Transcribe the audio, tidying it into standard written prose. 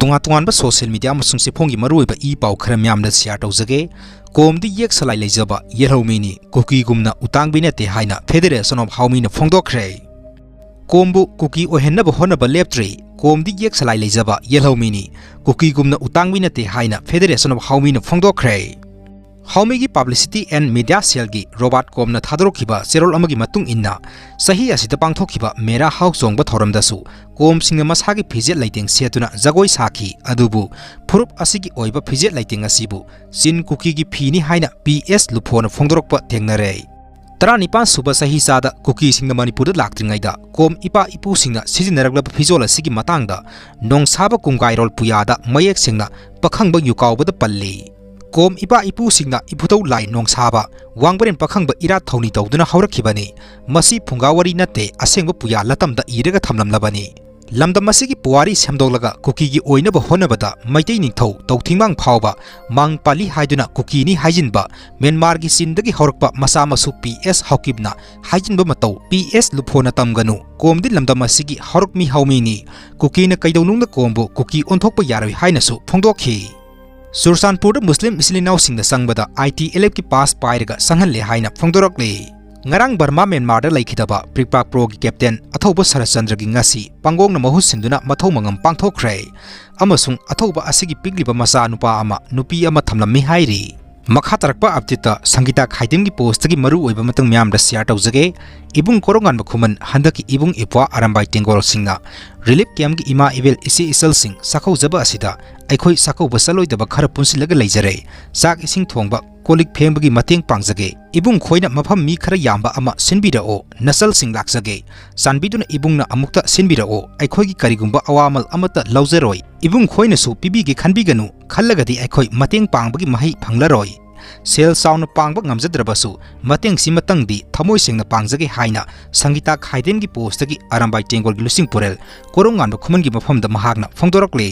तोंगा social media अमसुंग सिफोंगी मरुइबा ई पाउ खरा म्यामदा share तौजगे कोमदी येक सलाई लेजबा येलहौमीनी कुकी गुमना उतांगबी नते हाइना फेडरेशन ऑफ हाउमीना फोंदोखरे कोमबु कुकी ओहेन्नब होनबा लेप्ट्री कोमदी येक सलाई लेजबा येलहौमीनी कुकी गुमना उतांगबी नते हाइना फेडरेशन ऑफ हाउमीना फोंदोखरे हाउमीगी पब्लिसिटी एंड मीडिया सेलगी रोबोट कोमना थादरोखिबा सेरोल अमगी मतुंग इन्ना सही असिदा पांगथोखिबा मेरा हाउ जोंगबा थोरमदसु कोम सिंग मसागी फिजेट लाइटिंग सेतुना जगोई साखी अदुबु फुरुप असिगी ओइबा फिजेट लाइटिंग असिबु सिन कुकीगी फीनी हाइना पीएस लुफोन फोंदोरकपा थेंगनरे 19 सुबह सही सादा कुकी सिंग मणिपुर लाक्ट्रिंगाइदा कोम इपा इपु सिंग सिजिनरगलब फिजोल असिगी मतांगदा नोंसाबा कुंगाइरोल पुयादा मयेक सिंगना पखंगबा युकाउबदा पल्ली कोम इपा इपु सिंगना इपुतौ लाई नोंसाबा वांगबरेन पखंगबा इरा थौनी तौदुना हौरखिबनी मसी फुंगावरी नते असेंगबा पुया लतमदा इरगा थमलमलबनी लमदम असिगी पुवारी सेमदोलगा कुकीगी ओइनबा होनबदा मैतै निथौ तौथिंबांग फावबा मांग पाली हाइदुना कुकीनी हाइजिनबा म्यांमारगी सिनदगी हौरकपा मसामसु पीएस हौकिबना हाइजिनबा मतौ पीएस लुफोना तमगनु कोमदि लमदम असिगी हौरकमी हौमीनी कुकीना कैदौनुंगदा कोमबु कुकी ओंथोकपा यारोय हाइनसु फोंदोखि सुरसानपुर मुस्लिम इस्लिनाव सिंगदा संगबदा ITLF की पास पाइरगा संगहनले हाइना फोंदोरकले ngarang Burma Myanmar da laikhidaba Prikpak Pro gi captain athauba Sarachandra gi ngasi pangongna mahu sinduna mathau mangam pangthokre amasung athauba asigi pigliba masa nupa ama nupi ama thamlammi hairi makha tarakpa aptita Sangita Khaidim gi post gi maru oiba matang myam da share tawjage ibung korongan bakhuman handaki ibung ipwa arambai tengol singna relief camp gi ima evel isi isal sing sakhau jaba asida aikhoi sakhau basaloi daba khara punsilaga leijare sak ising thongba colic फेंबगी मतेंग पांगजगे इबुंग खोइना मफम मी खरा याम्बा अमा सिनबिराओ नसल सिंग लाक्सगे सानबिदुना इबुंगना अमुक्ता सिनबिराओ अखोइगी करिगुंबा अवामल अमता लौजरोय इबुंग खोइनासु पिबिगे खनबिगनु खल्लगदि अखोइ मतेंग पांगबगी महि फंगलरोय cell साउन पांगबा ngamjadrabasu mateng simatangdi thamoi singna pangjage haina Sangita Khaidem gi post gi Arambay Tengol gi lusing purel korongan ba khuman gi mafam da mahagna phongdorakle